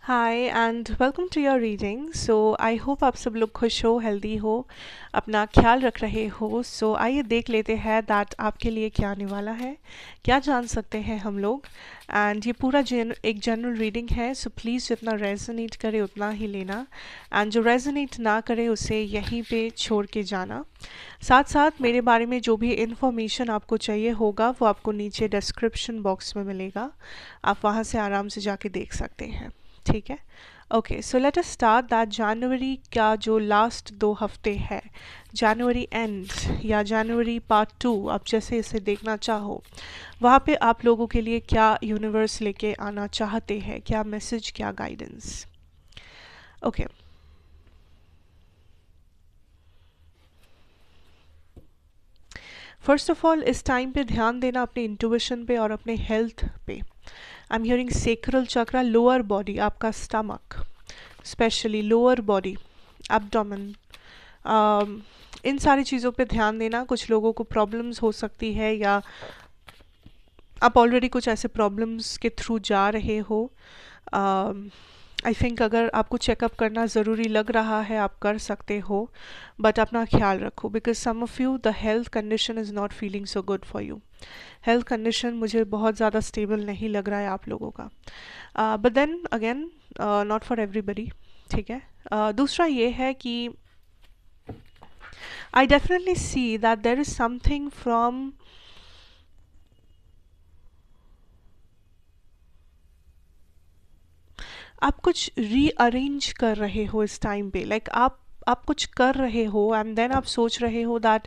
Hi and welcome to your reading. So I hope आप सब लोग खुश हो, हेल्दी हो, अपना ख्याल रख रहे हो। सो आइए देख लेते हैं दैट आपके लिए क्या आने वाला है, क्या जान सकते हैं हम लोग। एंड ये पूरा एक जनरल रीडिंग है, सो प्लीज़ जितना रेजोनेट करे उतना ही लेना, एंड जो रेजोनेट ना करे उसे यहीं पे छोड़ के जाना। साथ साथ मेरे बारे में जो भी इन्फॉर्मेशन आपको चाहिए होगा वो आपको नीचे डिस्क्रिप्शन बॉक्स में मिलेगा, आप वहाँ से आराम से जाके देख सकते हैं। ठीक है, okay. So let us start that जनवरी का जो लास्ट 2 हफ्ते है, जनवरी एंड या जनवरी पार्ट 2, आप जैसे इसे देखना चाहो, वहाँ पे आप लोगों के लिए क्या यूनिवर्स लेके आना चाहते हैं, क्या मैसेज, क्या guidance. Okay, first of all इस टाइम पे ध्यान देना अपने इंट्यूशन पे और अपने हेल्थ पे। I am hearing sacral chakra, lower body, आपका stomach, specially lower body, abdomen, इन सारी चीज़ों पे ध्यान देना। कुछ लोगों को प्रॉब्लम्स हो सकती है या आप ऑलरेडी कुछ ऐसे प्रॉब्लम्स के थ्रू जा रहे हो। आई थिंक अगर आपको चेकअप करना ज़रूरी लग रहा है आप कर सकते हो, बट अपना ख्याल रखो because some of you the health condition is not feeling so good for you. Health condition मुझे बहुत ज़्यादा स्टेबल नहीं लग रहा है आप लोगों का, but then again not for everybody. ठीक है, दूसरा ये है कि I definitely see that there is something from आप कुछ रीअरेंज कर रहे हो इस टाइम पे, लाइक आप कुछ कर रहे हो एंड देन आप सोच रहे हो दैट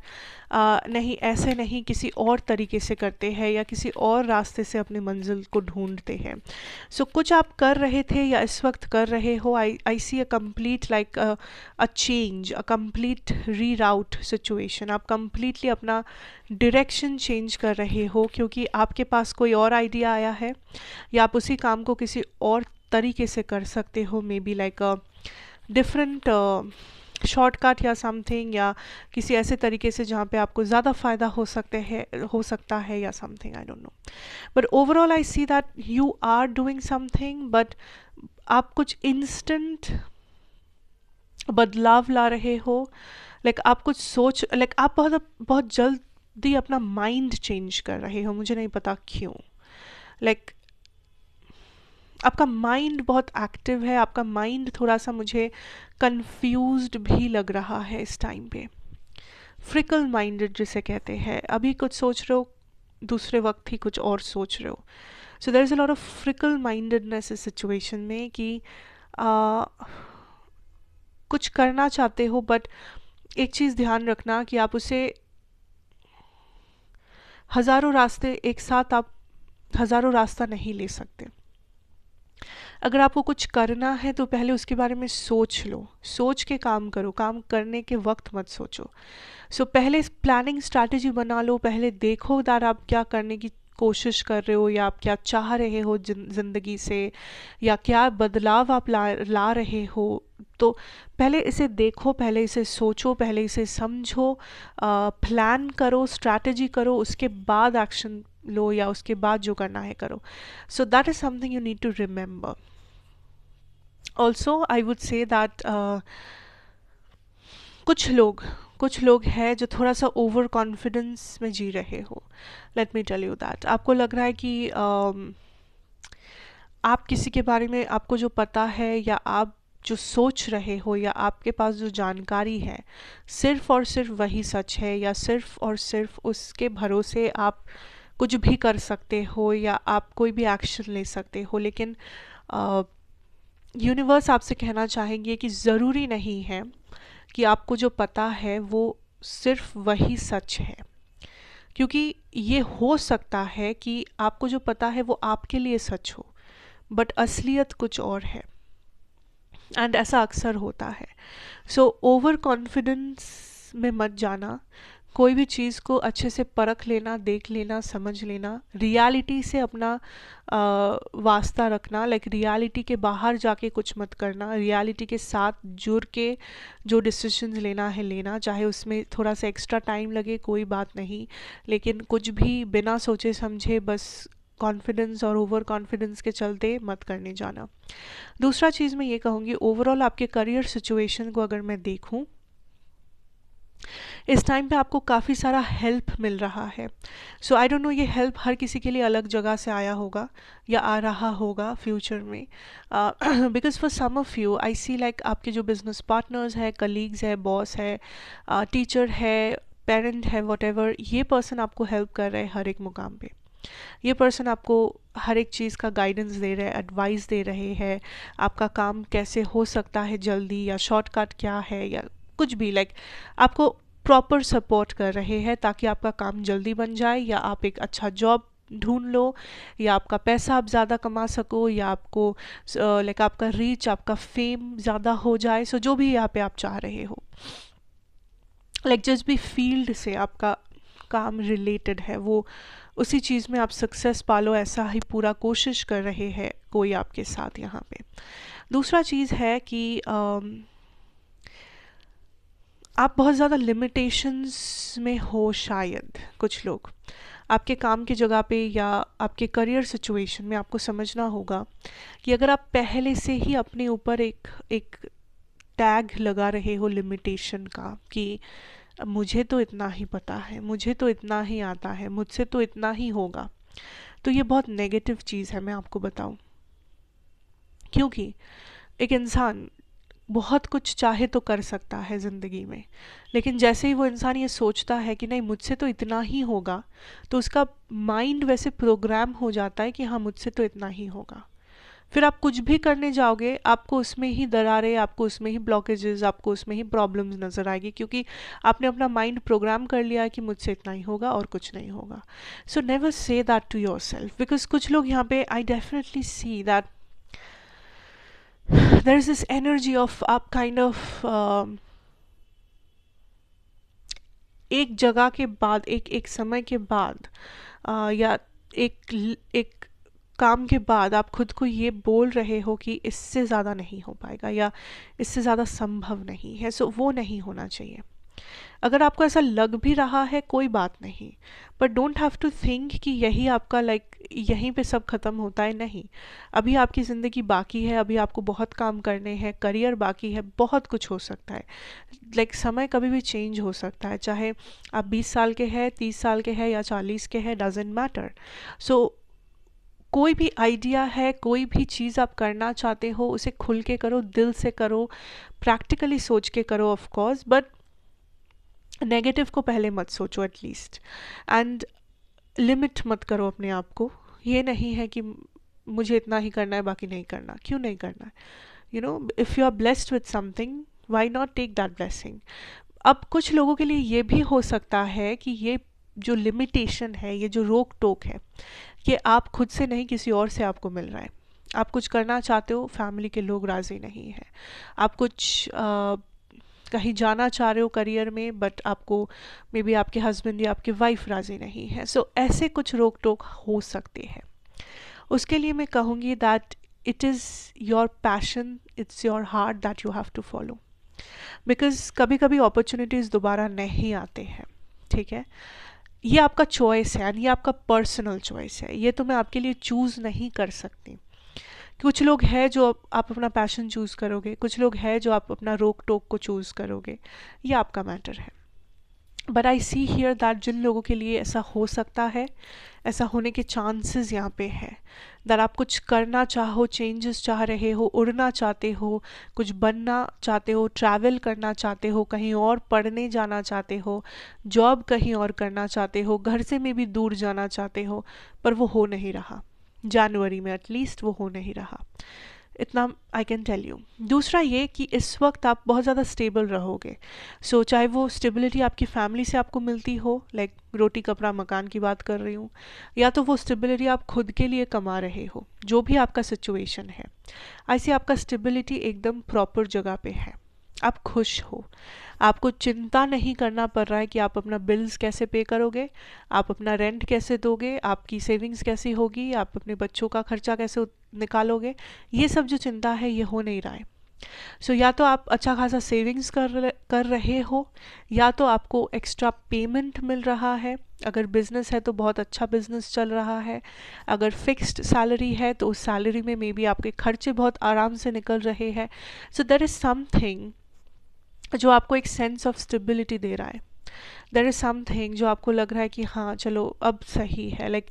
नहीं, ऐसे नहीं, किसी और तरीके से करते हैं या किसी और रास्ते से अपनी मंजिल को ढूंढते हैं। सो कुछ आप कर रहे थे या इस वक्त कर रहे हो। I see a complete like a change, a complete reroute situation. आप कंप्लीटली अपना डायरेक्शन चेंज कर रहे हो क्योंकि आपके पास कोई और आइडिया आया है या आप उसी काम को किसी और तरीके से कर सकते हो, may be like a different shortcut या समथिंग, या किसी ऐसे तरीके से जहाँ पे आपको ज़्यादा फ़ायदा हो सकता है या something, I don't know. But overall I see that you are doing something, but आप कुछ इंस्टेंट बदलाव ला रहे हो। लाइक आप कुछ सोच, लाइक आप बहुत बहुत जल्दी अपना माइंड चेंज कर रहे हो, मुझे नहीं पता क्यों। लाइक आपका माइंड बहुत एक्टिव है, आपका माइंड थोड़ा सा मुझे कंफ्यूज्ड भी लग रहा है इस टाइम पे। फ्रिकल माइंडेड जिसे कहते हैं, अभी कुछ सोच रहे हो, दूसरे वक्त ही कुछ और सोच रहे हो। So there is a lot of fickle mindedness इस सिचुएशन में कि आ, कुछ करना चाहते हो, बट एक चीज़ ध्यान रखना कि आप उसे हज़ारों रास्ते एक साथ, आप हज़ारों रास्ता नहीं ले सकते। अगर आपको कुछ करना है तो पहले उसके बारे में सोच लो, सोच के काम करो, काम करने के वक्त मत सोचो। सो पहले प्लानिंग स्ट्रैटेजी बना लो, पहले देखो दैट आप क्या करने की कोशिश कर रहे हो या आप क्या चाह रहे हो ज़िंदगी से, या क्या बदलाव आप ला रहे हो। तो पहले इसे देखो, पहले इसे सोचो, पहले इसे समझो, प्लान करो, स्ट्रैटेजी करो, उसके बाद एक्शन लो या उसके बाद जो करना है करो। So that is something you need to remember. Also I would say that कुछ लोग हैं जो थोड़ा सा ओवर कॉन्फिडेंस में जी रहे हो। Let me tell you that आपको लग रहा है कि आप किसी के बारे में, आपको जो पता है या आप जो सोच रहे हो या आपके पास जो जानकारी है, सिर्फ और सिर्फ वही सच है, या सिर्फ और सिर्फ उसके भरोसे आप कुछ भी कर सकते हो या आप कोई भी एक्शन ले सकते हो। लेकिन यूनिवर्स आपसे कहना चाहेंगे कि ज़रूरी नहीं है कि आपको जो पता है वो सिर्फ वही सच है, क्योंकि ये हो सकता है कि आपको जो पता है वो आपके लिए सच हो, बट असलियत कुछ और है, एंड ऐसा अक्सर होता है। सो ओवर कॉन्फिडेंस में मत जाना, कोई भी चीज़ को अच्छे से परख लेना, देख लेना, समझ लेना, रियलिटी से अपना वास्ता रखना। लाइक रियलिटी के बाहर जाके कुछ मत करना, रियलिटी के साथ जुड़ के जो डिसीजंस लेना है लेना, चाहे उसमें थोड़ा सा एक्स्ट्रा टाइम लगे, कोई बात नहीं, लेकिन कुछ भी बिना सोचे समझे बस कॉन्फिडेंस और ओवर कॉन्फिडेंस के चलते मत करने जाना। दूसरा चीज़ मैं ये कहूँगी, ओवरऑल आपके करियर सिचुएशन को अगर मैं देखूँ, इस टाइम पे आपको काफ़ी सारा हेल्प मिल रहा है। सो आई डोंट नो ये हेल्प हर किसी के लिए अलग जगह से आया होगा या आ रहा होगा फ्यूचर में, because for some of you I see like आपके जो बिजनेस पार्टनर्स है, कलीग्स है, बॉस है, टीचर है, पेरेंट है, वट एवर, ये पर्सन आपको हेल्प कर रहे हैं हर एक मुकाम पे। ये पर्सन आपको हर एक चीज़ का गाइडेंस दे रहे हैं, एडवाइस दे रहे हैं, आपका काम कैसे हो सकता है जल्दी, या शॉर्टकट क्या है, या कुछ भी लाइक आपको प्रॉपर सपोर्ट कर रहे हैं ताकि आपका काम जल्दी बन जाए, या आप एक अच्छा जॉब ढूंढ लो, या आपका पैसा आप ज़्यादा कमा सको, या आपको लाइक आपका रीच, आपका फेम ज़्यादा हो जाए। सो जो भी यहाँ पे आप चाह रहे हो, लाइक जिस भी फील्ड से आपका काम रिलेटेड है, वो उसी चीज़ में आप सक्सेस पालो, ऐसा ही पूरा कोशिश कर रहे हैं कोई आपके साथ यहाँ पे। दूसरा चीज़ है कि आप बहुत ज़्यादा लिमिटेशंस में हो शायद, कुछ लोग आपके काम की जगह पे या आपके करियर सिचुएशन में। आपको समझना होगा कि अगर आप पहले से ही अपने ऊपर एक टैग लगा रहे हो लिमिटेशन का कि मुझे तो इतना ही पता है, मुझे तो इतना ही आता है, मुझसे तो इतना ही होगा, तो ये बहुत नेगेटिव चीज़ है, मैं आपको बताऊं। क्योंकि एक इंसान बहुत कुछ चाहे तो कर सकता है ज़िंदगी में, लेकिन जैसे ही वो इंसान ये सोचता है कि नहीं मुझसे तो इतना ही होगा, तो उसका माइंड वैसे प्रोग्राम हो जाता है कि हाँ मुझसे तो इतना ही होगा। फिर आप कुछ भी करने जाओगे, आपको उसमें ही दरारें, आपको उसमें ही ब्लॉकेजेस, आपको उसमें ही प्रॉब्लम्स नज़र आएगी, क्योंकि आपने अपना माइंड प्रोग्राम कर लिया है कि मुझसे इतना ही होगा और कुछ नहीं होगा। So never say that to yourself, because कुछ लोग यहाँ पे I definitely see that there is this energy of आप kind of एक जगह के बाद, एक समय के बाद, या एक काम के बाद आप खुद को ये बोल रहे हो कि इससे ज़्यादा नहीं हो पाएगा या इससे ज़्यादा संभव नहीं है। सो वो नहीं होना चाहिए। अगर आपको ऐसा लग भी रहा है कोई बात नहीं, but don't have to think कि यही आपका लाइक यहीं पे सब खत्म होता है। नहीं, अभी आपकी ज़िंदगी बाकी है, अभी आपको बहुत काम करने हैं, करियर बाकी है, बहुत कुछ हो सकता है। लाइक समय कभी भी चेंज हो सकता है, चाहे आप 20 साल के हैं, 30 साल के हैं या 40 के हैं, डजेंट मैटर। सो कोई भी आइडिया है, कोई भी चीज़ आप करना चाहते हो, उसे खुल के करो, दिल से करो, प्रैक्टिकली सोच के करो ऑफ कोर्स, बट नेगेटिव को पहले मत सोचो एटलीस्ट। एंड लिमिट मत करो अपने आप को। ये नहीं है कि मुझे इतना ही करना है, बाकी नहीं करना। क्यों नहीं करना है? You know, if you are blessed with something, why not take that blessing. अब कुछ लोगों के लिए ये भी हो सकता है कि ये जो लिमिटेशन है, ये जो रोक टोक है, ये आप खुद से नहीं, किसी और से आपको मिल रहा है। आप कुछ करना चाहते हो, फैमिली के लोग राज़ी नहीं हैं। आप कुछ कहीं जाना चाह रहे हो करियर में, बट आपको मे बी आपके हस्बैंड या आपके वाइफ राज़ी नहीं है। सो ऐसे कुछ रोक टोक हो सकते हैं। उसके लिए मैं कहूँगी that it is your passion, it's your heart that you have to follow, because कभी कभी अपॉर्चुनिटीज़ दोबारा नहीं आते हैं। ठीक है, ये आपका चॉइस है, ये आपका पर्सनल चॉइस है, ये तो मैं आपके लिए चूज़ नहीं कर सकती। कुछ लोग हैं जो आप अपना पैशन चूज़ करोगे, कुछ लोग हैं जो आप अपना रोक टोक को चूज़ करोगे, ये आपका मैटर है। But I see here that जिन लोगों के लिए ऐसा हो सकता है, ऐसा होने के चांसेस यहाँ पे है, दैट आप कुछ करना चाहो, चेंजेस चाह रहे हो, उड़ना चाहते हो, कुछ बनना चाहते हो, ट्रैवल करना चाहते हो, कहीं और पढ़ने जाना चाहते हो, जॉब कहीं और करना चाहते हो, घर से में भी दूर जाना चाहते हो, पर वो हो नहीं रहा। जनवरी में एटलीस्ट वो हो नहीं रहा, इतना आई कैन टेल यू। दूसरा ये कि इस वक्त आप बहुत ज़्यादा स्टेबल रहोगे। सो चाहे वो स्टेबिलिटी आपकी फैमिली से आपको मिलती हो, लाइक रोटी कपड़ा मकान की बात कर रही हूँ, या तो वो स्टेबिलिटी आप खुद के लिए कमा रहे हो, जो भी आपका सिचुएशन है, ऐसे आपका स्टेबिलिटी एकदम प्रॉपर जगह पे है, आप खुश हो, आपको चिंता नहीं करना पड़ रहा है कि आप अपना बिल्स कैसे पे करोगे, आप अपना रेंट कैसे दोगे, आपकी सेविंग्स कैसी होगी, आप अपने बच्चों का खर्चा कैसे निकालोगे। ये सब जो चिंता है ये हो नहीं रहा है। सो या तो आप अच्छा खासा सेविंग्स कर रहे हो, या तो आपको एक्स्ट्रा पेमेंट मिल रहा है। अगर बिजनेस है तो बहुत अच्छा बिजनेस चल रहा है। अगर फिक्स्ड सैलरी है तो उस सैलरी में मे बी आपके खर्चे बहुत आराम से निकल रहे हैं। सो देयर इज़ समथिंग जो आपको एक सेंस ऑफ स्टेबिलिटी दे रहा है। देयर इज़ समथिंग जो आपको लग रहा है कि हाँ चलो अब सही है, लाइक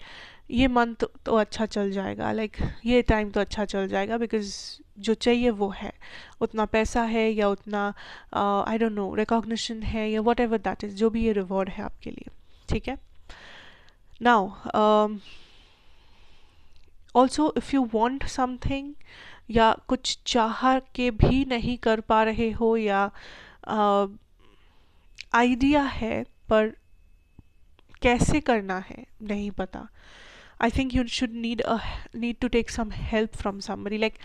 ये मंथ तो अच्छा चल जाएगा, लाइक ये टाइम तो अच्छा चल जाएगा, बिकॉज जो चाहिए वो है, उतना पैसा है या उतना आई डोंट नो रिकॉग्निशन है या वट एवर दैट इज़, जो भी ये रिवॉर्ड है आपके लिए। ठीक है। Now also if you want something, या कुछ चाह के भी नहीं कर पा रहे हो, या आइडिया है पर कैसे करना है नहीं पता, I think you should need to take some help from somebody. Like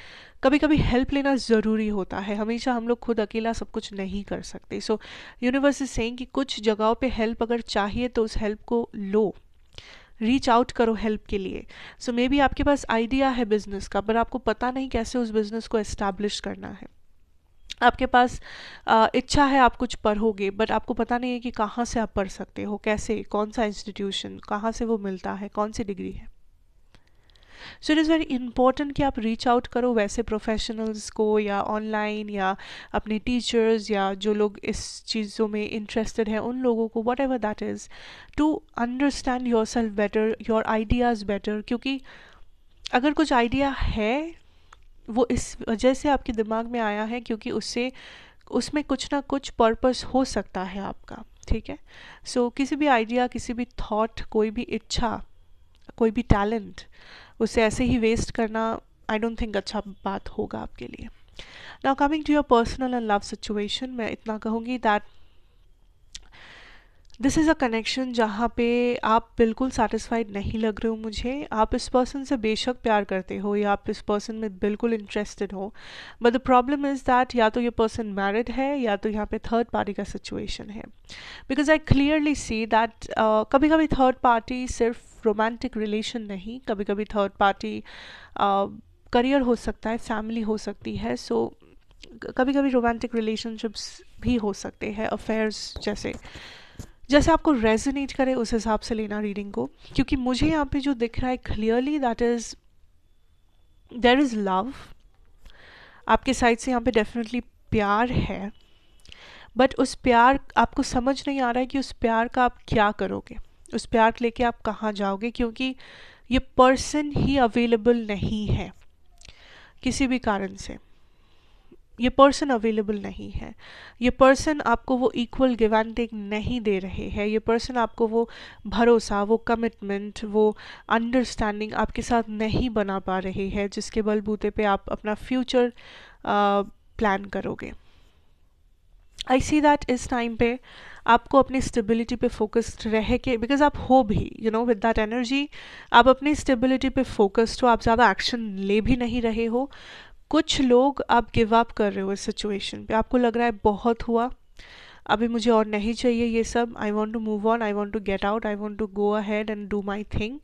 कभी कभी हेल्प लेना ज़रूरी होता है, हमेशा हम लोग खुद अकेला सब कुछ नहीं कर सकते। सो यूनिवर्स इज सेइंग कि कुछ जगहों पे हेल्प अगर चाहिए तो उस हेल्प को लो, रीच आउट करो हेल्प के लिए। सो मे बी आपके पास आइडिया है बिजनेस का, पर आपको पता नहीं कैसे उस बिजनेस को एस्टैब्लिश करना है। आपके पास इच्छा है, आप कुछ पढ़ोगे, बट आपको पता नहीं है कि कहाँ से आप पढ़ सकते हो, कैसे, कौन सा इंस्टीट्यूशन, कहाँ से वो मिलता है, कौन सी डिग्री है। सो इट इज़ वेरी इंपॉर्टेंट कि आप रीच आउट करो वैसे प्रोफेशनल्स को, या ऑनलाइन, या अपने टीचर्स, या जो लोग इस चीज़ों में इंटरेस्टेड हैं उन लोगों को, whatever that is, to understand yourself better, your ideas better. क्योंकि अगर कुछ आइडिया है, वो इस वजह से आपके दिमाग में आया है क्योंकि उससे उसमें कुछ ना कुछ पर्पस हो सकता है आपका। ठीक है। सो किसी भी आइडिया, किसी भी थॉट, कोई भी इच्छा, कोई भी टैलेंट, उसे ऐसे ही वेस्ट करना आई डोंट थिंक अच्छा बात होगा आपके लिए। Now coming to your personal and love situation, मैं इतना कहूँगी that this is a connection जहाँ पे आप बिल्कुल सेटिस्फाइड नहीं लग रहे हो मुझे। आप इस पर्सन से बेशक प्यार करते हो, या आप इस पर्सन में बिल्कुल इंटरेस्टेड हो, but the problem is that या तो ये पर्सन मैरिड है, या तो यहाँ पे थर्ड पार्टी का सिचुएशन है। Because I clearly see that कभी कभी थर्ड पार्टी सिर्फ रोमांटिक रिलेशन नहीं, कभी कभी थर्ड पार्टी करियर हो सकता है, फैमिली हो सकती है। सो कभी कभी रोमांटिक रिलेशनशिप्स भी हो सकते हैं, अफेयर्स जैसे। जैसे आपको रेजोनेट करे उस हिसाब से लेना रीडिंग को, क्योंकि मुझे यहाँ पे जो दिख रहा है clearly that is there is love. आपके साइड से यहाँ पे डेफिनेटली प्यार है, बट उस प्यार, आपको समझ नहीं आ रहा है कि उस प्यार का आप क्या करोगे, उस प्यार को लेके आप कहाँ जाओगे, क्योंकि ये पर्सन ही अवेलेबल नहीं है किसी भी कारण से। ये पर्सन अवेलेबल नहीं है, ये पर्सन आपको वो इक्वल गिव एंड टेक नहीं दे रहे हैं, ये पर्सन आपको वो भरोसा, वो कमिटमेंट, वो अंडरस्टैंडिंग आपके साथ नहीं बना पा रहे हैं जिसके बलबूते पे आप अपना फ्यूचर प्लान करोगे। आई सी दैट इस टाइम पे आपको अपनी स्टेबिलिटी पे फोकस्ड रह के, बिकॉज आप हो भी you know with that energy, आप अपनी स्टेबिलिटी पे फोकस्ड हो, आप ज़्यादा एक्शन ले भी नहीं रहे हो। कुछ लोग आप गिव अप कर रहे हो इस सिचुएशन पे, आपको लग रहा है बहुत हुआ, अभी मुझे और नहीं चाहिए ये सब, I want to move on, I want to get out, I want to go ahead and do my thing.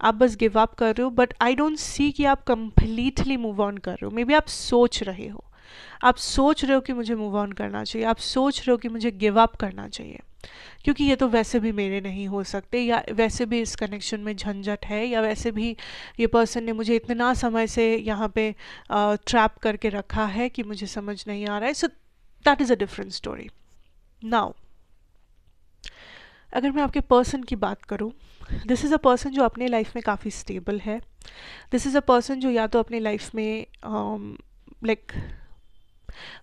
आप बस गिव अप कर रहे हो, बट आई डोंट सी कि आप कंप्लीटली मूव ऑन कर रहे हो। मे बी आप सोच रहे हो, आप सोच रहे हो कि मुझे मूव ऑन करना चाहिए, आप सोच रहे हो कि मुझे गिव अप करना चाहिए, क्योंकि ये तो वैसे भी मेरे नहीं हो सकते, या वैसे भी इस कनेक्शन में झंझट है, या वैसे भी ये पर्सन ने मुझे इतना समय से यहाँ पे ट्रैप करके रखा है कि मुझे समझ नहीं आ रहा है। सो that is a different story. Now अगर मैं आपके पर्सन की बात करूँ, दिस इज़ अ पर्सन जो अपने लाइफ में काफ़ी स्टेबल है। दिस इज़ अ पर्सन जो या तो अपने लाइफ में लाइक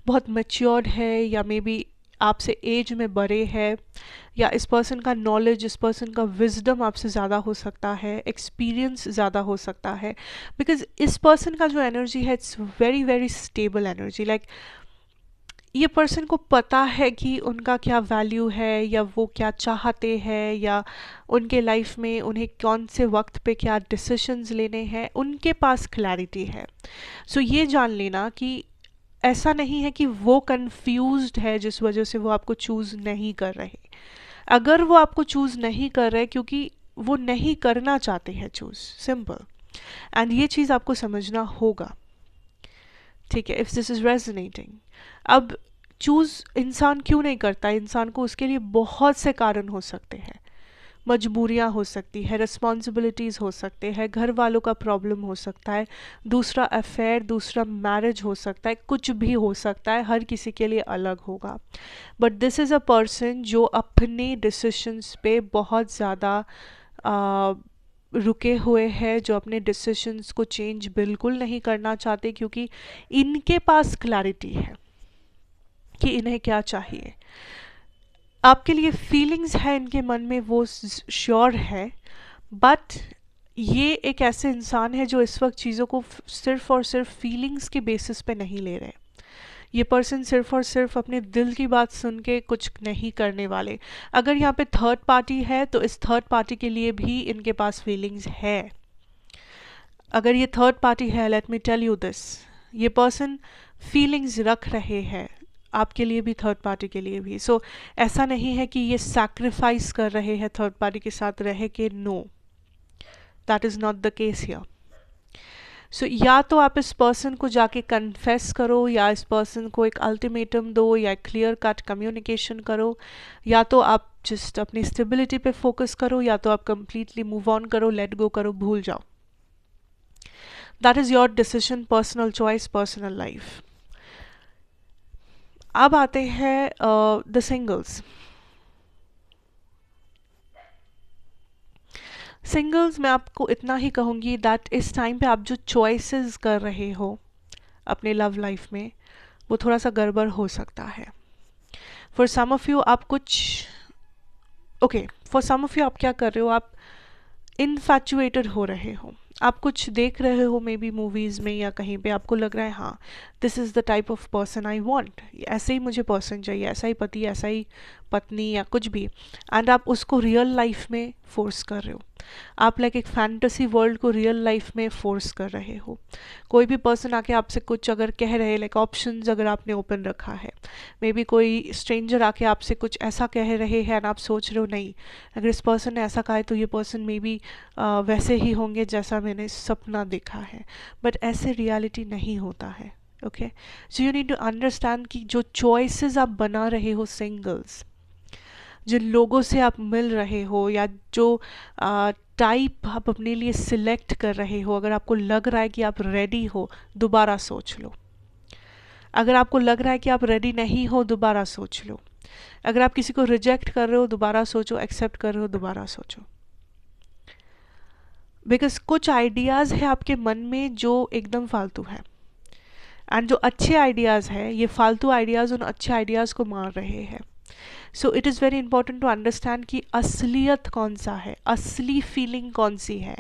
बहुत मैच्योर्ड है, या मे बी आपसे एज में बड़े है, या इस पर्सन का नॉलेज, इस पर्सन का विजडम आपसे ज़्यादा हो सकता है, एक्सपीरियंस ज़्यादा हो सकता है। बिकॉज इस पर्सन का जो एनर्जी है it's very very stable energy. Like ये पर्सन को पता है कि उनका क्या वैल्यू है, या वो क्या चाहते हैं, या उनके लाइफ में उन्हें कौन से वक्त पे क्या डिसीशंस लेने हैं, उनके पास क्लैरिटी है। सो ये जान लेना कि ऐसा नहीं है कि वो कंफ्यूज्ड है जिस वजह से वो आपको चूज़ नहीं कर रहे। अगर वो आपको चूज़ नहीं कर रहे क्योंकि वो नहीं करना चाहते हैं चूज़, सिंपल। एंड ये चीज़ आपको समझना होगा ठीक है, इफ़ दिस इज़ रेजोनेटिंग। अब चूज़ इंसान क्यों नहीं करता? इंसान को उसके लिए बहुत से कारण हो सकते हैं। मजबूरियाँ हो सकती है, रिस्पॉन्सिबिलिटीज़ हो सकते हैं, घर वालों का प्रॉब्लम हो सकता है, दूसरा अफेयर, दूसरा मैरिज हो सकता है, कुछ भी हो सकता है, हर किसी के लिए अलग होगा। But this is a person जो अपने डिसीशंस पे बहुत ज़्यादा रुके हुए हैं, जो अपने डिसीशंस को चेंज बिल्कुल नहीं करना चाहते, क्योंकि इनके पास क्लैरिटी है कि इन्हें क्या चाहिए। आपके लिए फीलिंग्स है इनके मन में, वो श्योर है, बट ये एक ऐसे इंसान है जो इस वक्त चीज़ों को सिर्फ और सिर्फ फीलिंग्स के बेसिस पे नहीं ले रहे। ये पर्सन सिर्फ और सिर्फ अपने दिल की बात सुन के कुछ नहीं करने वाले। अगर यहाँ पे थर्ड पार्टी है तो इस थर्ड पार्टी के लिए भी इनके पास फीलिंग्स है। अगर ये थर्ड पार्टी है, let me tell you this, ये पर्सन फीलिंग्स रख रहे हैं आपके लिए भी, थर्ड पार्टी के लिए भी। सो ऐसा नहीं है कि ये सैक्रिफाइस कर रहे हैं थर्ड पार्टी के साथ रह के, no, that is not the case here. So या तो आप इस पर्सन को जाके कन्फेस करो, या इस पर्सन को एक अल्टीमेटम दो, या क्लियर कट कम्युनिकेशन करो, या तो आप जस्ट अपनी स्टेबिलिटी पे फोकस करो, या तो आप कंप्लीटली मूव ऑन करो, लेट गो करो, भूल जाओ। That is your decision, personal choice, personal life. अब आते हैं द सिंगल्स। सिंगल्स मैं आपको इतना ही कहूँगी दैट इस टाइम पे आप जो चॉइसेस कर रहे हो अपने लव लाइफ में, वो थोड़ा सा गड़बड़ हो सकता है। फॉर सम ऑफ यू आप कुछ फॉर सम ऑफ यू आप क्या कर रहे हो, आप इनफैचुएटेड हो रहे हो। आप कुछ देख रहे हो मे बी मूवीज़ में या कहीं पे, आपको लग रहा है हाँ this is the type of person I want, ऐसे ही मुझे पर्सन चाहिए, ऐसा ही पति, ऐसा ही पत्नी, या कुछ भी, एंड आप उसको रियल लाइफ में फोर्स कर रहे हो। आप लाइक एक फैंटेसी वर्ल्ड को रियल लाइफ में फोर्स कर रहे हो। कोई भी पर्सन आके आपसे कुछ अगर कह रहे हैं, लाइक ऑप्शंस अगर आपने ओपन रखा है, मे बी कोई स्ट्रेंजर आके आपसे कुछ ऐसा कह रहे हैं एंड आप सोच रहे हो नहीं, अगर इस पर्सन ने ऐसा कहा है तो ये पर्सन मे बी वैसे ही होंगे जैसा मैंने सपना देखा है, बट ऐसे रियलिटी नहीं होता है। Okay, so you need to understand कि जो चॉइसेस आप बना रहे हो सिंगल्स, जिन लोगों से आप मिल रहे हो, या जो टाइप आप अपने लिए सिलेक्ट कर रहे हो, अगर आपको लग रहा है कि आप रेडी हो, दोबारा सोच लो। अगर आपको लग रहा है कि आप रेडी नहीं हो, दोबारा सोच लो। अगर आप किसी को रिजेक्ट कर रहे हो, दोबारा सोचो। एक्सेप्ट कर रहे हो, दोबारा सोचो। बिकॉज कुछ आइडियाज़ है आपके मन में जो एकदम फालतू है, एंड जो अच्छे आइडियाज़ है, ये फालतू आइडियाज़ उन अच्छे आइडियाज़ को मार रहे हैं। So it is very important to understand कि असलियत कौन सा है, असली फीलिंग कौन सी है,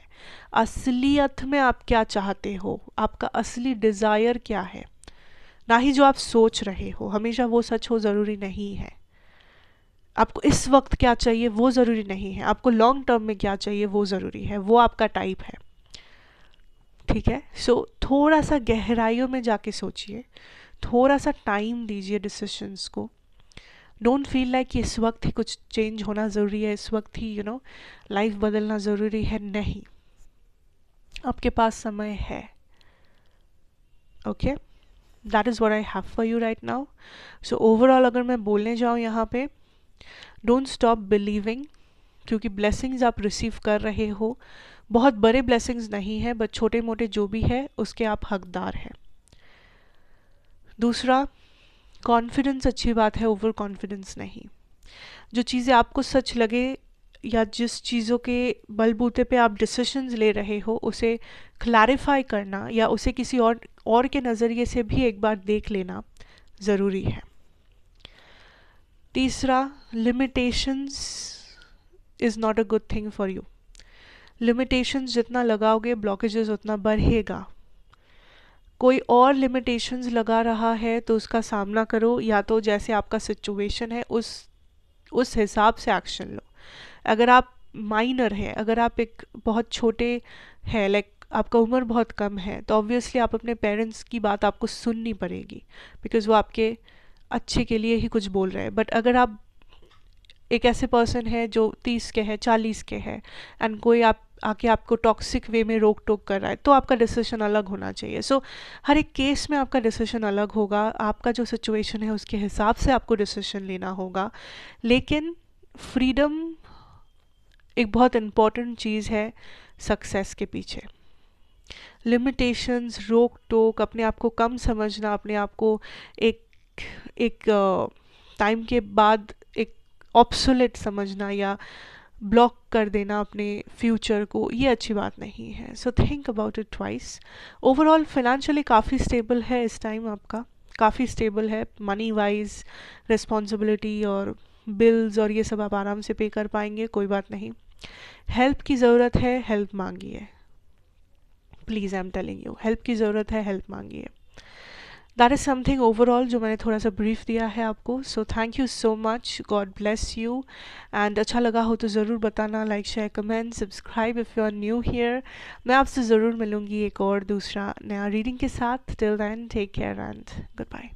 असलियत में आप क्या चाहते हो, आपका असली डिज़ायर क्या है, ना ही जो आप सोच रहे हो। हमेशा वो सच हो ज़रूरी नहीं है। आपको इस वक्त क्या चाहिए वो ज़रूरी नहीं है, आपको लॉन्ग टर्म में क्या चाहिए वो ज़रूरी है, वो आपका टाइप है। ठीक है, सो थोड़ा सा गहराइयों में जाके सोचिए, थोड़ा सा टाइम दीजिए डिसीशंस को। डोंट फील लाइक कि इस वक्त ही कुछ चेंज होना ज़रूरी है, इस वक्त ही लाइफ बदलना ज़रूरी है। नहीं, आपके पास समय है। Okay, that is what I have for you right now. So overall अगर मैं बोलने जाऊँ यहाँ पे, डोंट स्टॉप बिलीविंग, क्योंकि ब्लेसिंग्स आप रिसीव कर रहे हो, बहुत बड़े ब्लेसिंग्स नहीं है, बट छोटे मोटे जो भी है उसके आप हकदार हैं। दूसरा, कॉन्फिडेंस अच्छी बात है, ओवर कॉन्फिडेंस नहीं। जो चीज़ें आपको सच लगे, या जिस चीज़ों के बलबूते पे आप डिसीशंस ले रहे हो, उसे क्लैरिफाई करना, या उसे किसी और के नज़रिए से भी एक बार देख लेना ज़रूरी है। तीसरा, limitations is not a good thing for you. Limitations जितना लगाओगे, ब्लॉकेजेस उतना बढ़ेगा। कोई और लिमिटेशंस लगा रहा है तो उसका सामना करो, या तो जैसे आपका सिचुएशन है उस हिसाब से एक्शन लो। अगर आप माइनर है, अगर आप एक बहुत छोटे हैं, लाइक आपका उम्र बहुत कम है, तो ऑब्वियसली आप अपने पेरेंट्स की बात आपको सुननी पड़ेगी, बिकॉज वो आपके अच्छे के लिए ही कुछ बोल रहे हैं। बट अगर आप एक ऐसे पर्सन है जो 30 के हैं, 40 के हैं, एंड कोई आके आपको टॉक्सिक वे में रोक टोक कर रहा है, तो आपका डिसीजन अलग होना चाहिए। सो हर एक केस में आपका डिसीजन अलग होगा, आपका जो सिचुएशन है उसके हिसाब से आपको डिसीजन लेना होगा। लेकिन फ्रीडम एक बहुत इम्पॉर्टेंट चीज़ है सक्सेस के पीछे। लिमिटेशंस, रोक टोक, अपने आप को कम समझना, अपने आप को एक एक टाइम के बाद एक ऑब्सोलेट समझना या ब्लॉक कर देना अपने फ्यूचर को, ये अच्छी बात नहीं है। So think about it twice. Overall financially काफ़ी स्टेबल है इस टाइम, आपका काफ़ी स्टेबल है मनी वाइज, रिस्पॉन्सिबिलिटी और बिल्स और ये सब आप आराम से पे कर पाएंगे, कोई बात नहीं। हेल्प की ज़रूरत है, हेल्प मांगिए please, I am telling you, help की ज़रूरत है, हेल्प मांगिए। दैट इज़ समथिंग ओवरऑल जो मैंने थोड़ा सा ब्रीफ दिया है आपको। So thank you so much, God bless you. And अच्छा लगा हो तो ज़रूर बताना, like share comment subscribe if you are new here. मैं आपसे ज़रूर मिलूँगी एक और दूसरा नया रीडिंग के साथ। Till then take care and good bye.